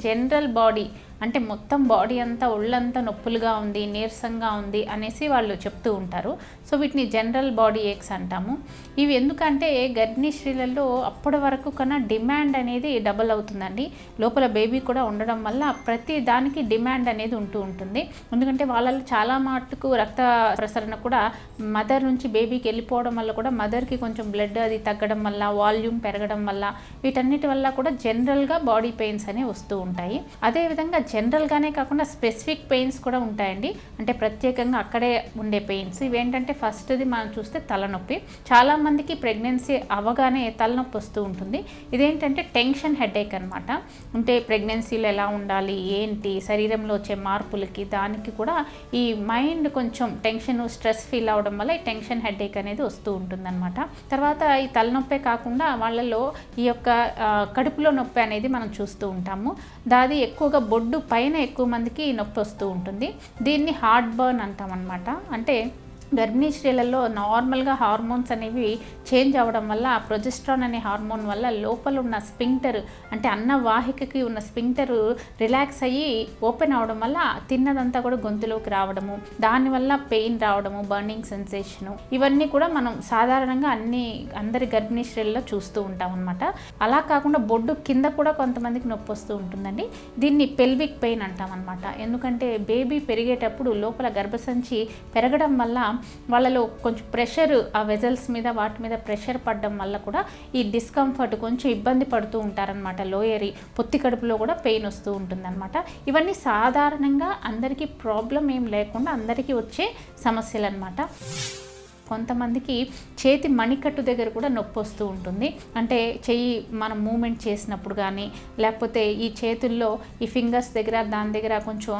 General body అంటే మొత్తం body అంతా ఒళ్ళంతా నొప్పులుగా ఉంది, నీరసంగా ఉంది అనేసి వాళ్ళు చెప్తూ ఉంటారు. సో వీటిని జనరల్ బాడీ ఏక్స్ అంటాము. ఇవి ఎందుకంటే గర్భిణీ స్త్రీలలో అప్పటి వరకు కన్నా డిమాండ్ అనేది డబల్ అవుతుందండి. లోపల బేబీ కూడా ఉండడం వల్ల ప్రతి దానికి డిమాండ్ అనేది ఉంటుంది. ఎందుకంటే వాళ్ళలో చాలా మటుకు రక్త ప్రసరణ కూడా మదర్ నుంచి బేబీకి వెళ్ళిపోవడం వల్ల కూడా మదర్కి కొంచెం బ్లడ్ అది తగ్గడం వల్ల, వాల్యూమ్ పెరగడం వల్ల, వీటన్నిటి వల్ల కూడా జనరల్గా బాడీ పెయిన్స్ అనేవి వస్తూ ఉంటాయి. అదేవిధంగా జనరల్గానే కాకుండా స్పెసిఫిక్ పెయిన్స్ కూడా ఉంటాయండి. అంటే ప్రత్యేకంగా అక్కడే ఉండే పెయిన్స్. ఇవేంటంటే ఫస్ట్ది మనం చూస్తే తలనొప్పి. చాలామందికి ప్రెగ్నెన్సీ అవగానే తలనొప్పి వస్తూ ఉంటుంది. ఇదేంటంటే టెన్షన్ హెడేక్ అనమాట. అంటే ప్రెగ్నెన్సీలో ఎలా ఉండాలి, ఏంటి, శరీరంలో వచ్చే మార్పులకి దానికి కూడా ఈ మైండ్ కొంచెం టెన్షన్, స్ట్రెస్ ఫీల్ అవడం వల్ల ఈ టెన్షన్ హెడేక్ అనేది వస్తూ ఉంటుందన్నమాట. తర్వాత ఈ తలనొప్పే కాకుండా వాళ్ళలో ఈ యొక్క కడుపులో నొప్పి అనేది మనం చూస్తూ ఉంటాము. దాది ఎక్కువగా బొడ్డు పైన ఎక్కువ మందికి నొప్పి వస్తూ ఉంటుంది. దీన్ని హార్ట్ బర్న్ అంటాం అన్నమాట. అంటే గర్భిణీ స్త్రీలలో నార్మల్గా హార్మోన్స్ అనేవి చేంజ్ అవ్వడం వల్ల ప్రొజెస్ట్రాన్ అనే హార్మోన్ వల్ల లోపల ఉన్న స్పింక్టర్ అంటే అన్నవాహికకి ఉన్న స్పింక్టర్ రిలాక్స్ అయ్యి ఓపెన్ అవడం వల్ల తిన్నదంతా కూడా గొంతులోకి రావడము, దానివల్ల పెయిన్ రావడము, బర్నింగ్ సెన్సేషను, ఇవన్నీ కూడా మనం సాధారణంగా అందరి గర్భిణీ స్త్రీలలో చూస్తూ ఉంటాం అనమాట. అలా కాకుండా బొడ్డు కింద కూడా కొంతమందికి నొప్పి వస్తూ ఉంటుందండి. దీన్ని పెల్విక్ పెయిన్ అంటాం అనమాట. ఎందుకంటే బేబీ పెరిగేటప్పుడు లోపల గర్భసంచి పెరగడం వల్ల వాళ్ళలో కొంచెం ప్రెషర్ ఆ వెజల్స్ మీద వాటి మీద ప్రెషర్ పడడం వల్ల కూడా ఈ డిస్కంఫర్ట్ కొంచెం ఇబ్బంది పడుతూ ఉంటారనమాట. లోయరి పొత్తి కడుపులో కూడా పెయిన్ వస్తూ ఉంటుందన్నమాట. ఇవన్నీ సాధారణంగా అందరికీ ప్రాబ్లం ఏం లేకుండా అందరికీ వచ్చే సమస్యలు అనమాట. కొంతమందికి చేతి మణికట్టు దగ్గర కూడా నొప్పి వస్తూ ఉంటుంది. అంటే చెయ్యి మనం మూమెంట్ చేసినప్పుడు కానీ, లేకపోతే ఈ చేతుల్లో ఈ ఫింగర్స్ దగ్గర దాని దగ్గర కొంచెం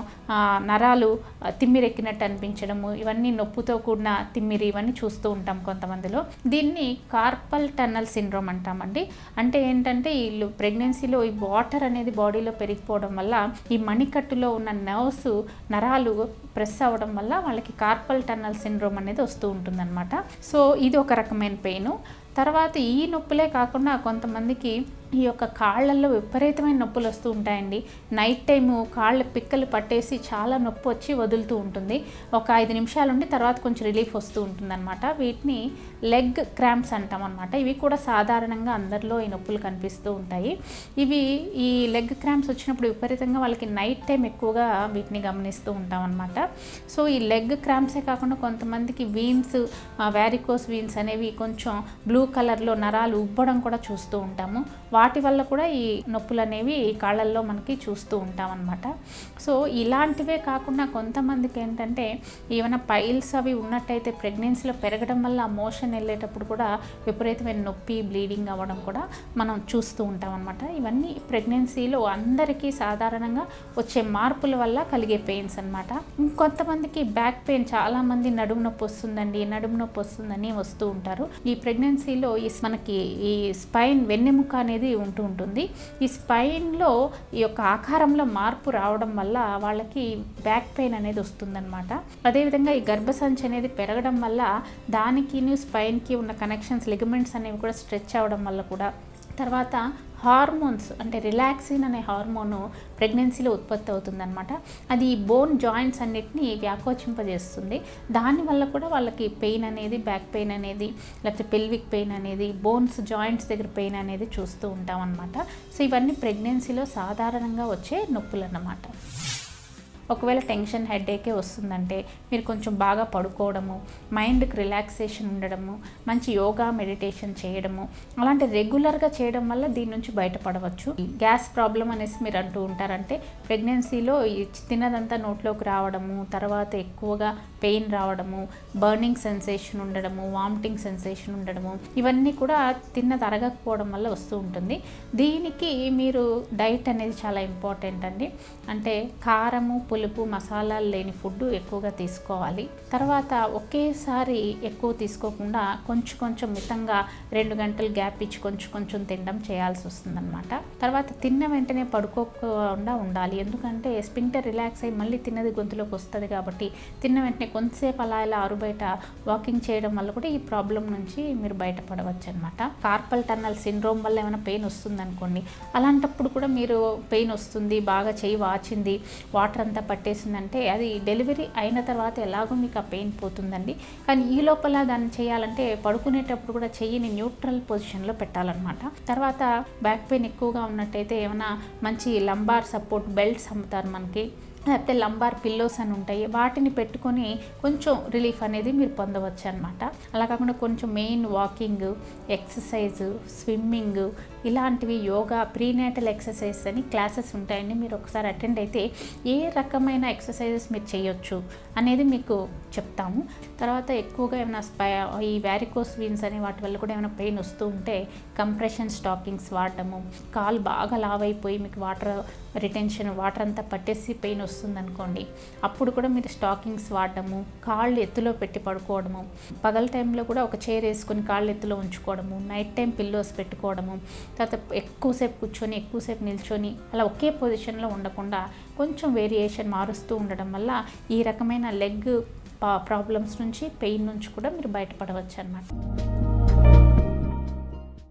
నరాలు తిమ్మిరెక్కినట్టు అనిపించడము, ఇవన్నీ నొప్పితో కూడిన తిమ్మిరి, ఇవన్నీ చూస్తూ ఉంటాం కొంతమందిలో. దీన్ని కార్పల్ టన్నల్ సిండ్రోమ్ అంటామండి. అంటే ఏంటంటే వీళ్ళు ప్రెగ్నెన్సీలో ఈ వాటర్ అనేది బాడీలో పెరిగిపోవడం వల్ల ఈ మణికట్టులో ఉన్న నర్వ్స్ నరాలు ప్రెస్ అవ్వడం వల్ల వాళ్ళకి కార్పల్ టన్నల్ సిండ్రోమ్ అనేది వస్తూ ఉంటుందన్నమాట. సో ఇది ఒక రకమైన పెయిన్. తర్వాత ఈ నొప్పులే కాకుండా కొంతమందికి ఈ యొక్క కాళ్ళల్లో విపరీతమైన నొప్పులు వస్తూ ఉంటాయండి. నైట్ టైము కాళ్ళ పిక్కలు పట్టేసి చాలా నొప్పి వచ్చి వదులుతూ ఉంటుంది. ఒక 5 నిమిషాలు ఉండి తర్వాత కొంచెం రిలీఫ్ వస్తూ ఉంటుందన్నమాట. వీటిని లెగ్ క్రాంప్స్ అంటాం అనమాట. ఇవి కూడా సాధారణంగా అందరిలో ఈ నొప్పులు కనిపిస్తూ ఉంటాయి. ఈ లెగ్ క్రాంప్స్ వచ్చినప్పుడు విపరీతంగా వాళ్ళకి నైట్ టైం ఎక్కువగా వీటిని గమనిస్తూ ఉంటాం అనమాట. సో ఈ లెగ్ క్రాంప్సే కాకుండా కొంతమందికి వీన్స్, వ్యారికోస్ వీన్స్ అనేవి కొంచెం బ్లూ కలర్లో నరాలు ఉబ్బడం కూడా చూస్తూ ఉంటాము. వాటి వల్ల కూడా ఈ నొప్పులు అనేవి కాళ్ళల్లో మనకి చూస్తూ ఉంటాం అన్నమాట. సో ఇలాంటివే కాకుండా కొంతమందికి ఏంటంటే ఏమైనా పైల్స్ అవి ఉన్నట్టయితే ప్రెగ్నెన్సీలో పెరగడం వల్ల మోషన్ వెళ్ళేటప్పుడు కూడా విపరీతమైన నొప్పి, బ్లీడింగ్ అవ్వడం కూడా మనం చూస్తూ ఉంటాం అన్నమాట. ఇవన్నీ ప్రెగ్నెన్సీలో అందరికీ సాధారణంగా వచ్చే మార్పుల వల్ల కలిగే పెయిన్స్ అన్నమాట. ఇంకొంతమందికి బ్యాక్ పెయిన్, చాలామంది నడుము నొప్పి వస్తుందని వస్తూ ఉంటారు. ఈ ప్రెగ్నెన్సీలో మనకి ఈ స్పైన్ వెన్నెముక అనేది ఉంటుంది. ఈ స్పైన్లో ఈ యొక్క ఆకారంలో మార్పు రావడం వల్ల వాళ్ళకి బ్యాక్ పెయిన్ అనేది వస్తుందన్నమాట. అదేవిధంగా ఈ గర్భసంచి అనేది పెరగడం వల్ల దానికి స్పైన్కి ఉన్న కనెక్షన్స్, లిగమెంట్స్ అనేవి కూడా స్ట్రెచ్ అవ్వడం వల్ల కూడా, తర్వాత హార్మోన్స్ అంటే రిలాక్సిన్ అనే హార్మోను ప్రెగ్నెన్సీలో ఉత్పత్తి అవుతుందన్నమాట. అది ఈ బోన్ జాయింట్స్ అన్నిటినీ వ్యాకోచింపజేస్తుంది. దానివల్ల కూడా వాళ్ళకి పెయిన్ అనేది, బ్యాక్ పెయిన్ అనేది, లేకపోతే పెల్విక్ పెయిన్ అనేది, బోన్స్ జాయింట్స్ దగ్గర పెయిన్ అనేది చూస్తూ ఉంటాం అన్నమాట. సో ఇవన్నీ ప్రెగ్నెన్సీలో సాధారణంగా వచ్చే నొప్పులు అన్నమాట. ఒకవేళ టెన్షన్ హెడేకే వస్తుందంటే మీరు కొంచెం బాగా పడుకోవడము, మైండ్కి రిలాక్సేషన్ ఉండడము, మంచి యోగా, మెడిటేషన్ చేయడము, అలాంటి రెగ్యులర్గా చేయడం వల్ల దీని నుంచి బయటపడవచ్చు. గ్యాస్ ప్రాబ్లం అనేసి మీరు అంటూ ఉంటారంటే ప్రెగ్నెన్సీలో తిన్నదంతా నోట్లోకి రావడము, తర్వాత ఎక్కువగా పెయిన్ రావడము, బర్నింగ్ సెన్సేషన్ ఉండడము, వామిటింగ్ సెన్సేషన్ ఉండడము, ఇవన్నీ కూడా తిన్నది అరగకపోవడం వల్ల వస్తూ ఉంటుంది. దీనికి మీరు డైట్ అనేది చాలా ఇంపార్టెంట్ అండి. అంటే కారము, పులుపు మసాలాలు లేని ఫుడ్ ఎక్కువగా తీసుకోవాలి. తర్వాత ఒకేసారి ఎక్కువ తీసుకోకుండా కొంచెం కొంచెం మితంగా 2 గంటలు గ్యాప్ ఇచ్చి కొంచెం కొంచెం తినడం చేయాల్సి వస్తుందన్నమాట. తర్వాత తిన్న వెంటనే పడుకోకుండా ఉండాలి, ఎందుకంటే స్పింక్టర్ రిలాక్స్ అయ్యి మళ్ళీ తిన్నది గొంతులోకి వస్తుంది కాబట్టి తిన్న వెంటనే కొంతసేపు అలా ఇలా ఆరుబయట వాకింగ్ చేయడం వల్ల కూడా ఈ ప్రాబ్లం నుంచి మీరు బయటపడవచ్చు అనమాట. కార్పల్ టన్నల్ సిండ్రోమ్ వల్ల ఏమైనా పెయిన్ వస్తుంది అనుకోండి, అలాంటప్పుడు కూడా మీరు పెయిన్ వస్తుంది, బాగా చేయి వాచింది, వాటర్ అంతా పట్టేసిందంటే అది డెలివరీ అయిన తర్వాత ఎలాగో మీకు ఆ పెయిన్ పోతుందండి. కానీ ఈ లోపల దాన్ని చేయాలంటే పడుకునేటప్పుడు కూడా చెయ్యిని న్యూట్రల్ పొజిషన్లో పెట్టాలన్నమాట. తర్వాత బ్యాక్ పెయిన్ ఎక్కువగా ఉన్నట్టయితే ఏమైనా మంచి లంబార్ సపోర్ట్ బెల్ట్స్ అమ్ముతారు మనకి, లేకపోతే లంబార్ పిల్లోస్ అని ఉంటాయి, వాటిని పెట్టుకొని కొంచెం రిలీఫ్ అనేది మీరు పొందవచ్చు అనమాట. అలా కాకుండా కొంచెం మెయిన్ వాకింగ్, ఎక్సర్సైజ్, స్విమ్మింగ్ ఇలాంటివి, యోగా, ప్రీనేటల్ ఎక్సర్సైజ్ అని క్లాసెస్ ఉంటాయండి. మీరు ఒకసారి అటెండ్ అయితే ఏ రకమైన ఎక్సర్సైజెస్ మీరు చేయొచ్చు అనేది మీకు చెప్తాము. తర్వాత ఎక్కువగా ఏమైనా ఈ వ్యారికోస్ వీన్స్ అనే వాటి వల్ల కూడా ఏమైనా పెయిన్ వస్తూ ఉంటే కంప్రెషన్ స్టాకింగ్స్ వాడటము, కాలు బాగా లావ్ అయిపోయి మీకు వాటర్ రిటెన్షన్ వాటర్ అంతా పట్టేసి పెయిన్ వస్తుందనుకోండి, అప్పుడు కూడా మీరు స్టాకింగ్స్ వాడటము, కాళ్ళు ఎత్తులో పెట్టి పడుకోవడము, పగల టైంలో కూడా ఒక చైర్ వేసుకొని కాళ్ళు ఎత్తులో ఉంచుకోవడము, నైట్ టైం పిల్లోస్ పెట్టుకోవడము, తర్వాత ఎక్కువసేపు కూర్చొని ఎక్కువసేపు నిల్చొని అలా ఒకే పొజిషన్లో ఉండకుండా కొంచెం వేరియేషన్ మారుస్తూ ఉండడం వల్ల ఈ రకమైన లెగ్ ప్రాబ్లమ్స్ నుంచి, పెయిన్ నుంచి కూడా మీరు బయటపడవచ్చు అన్నమాట.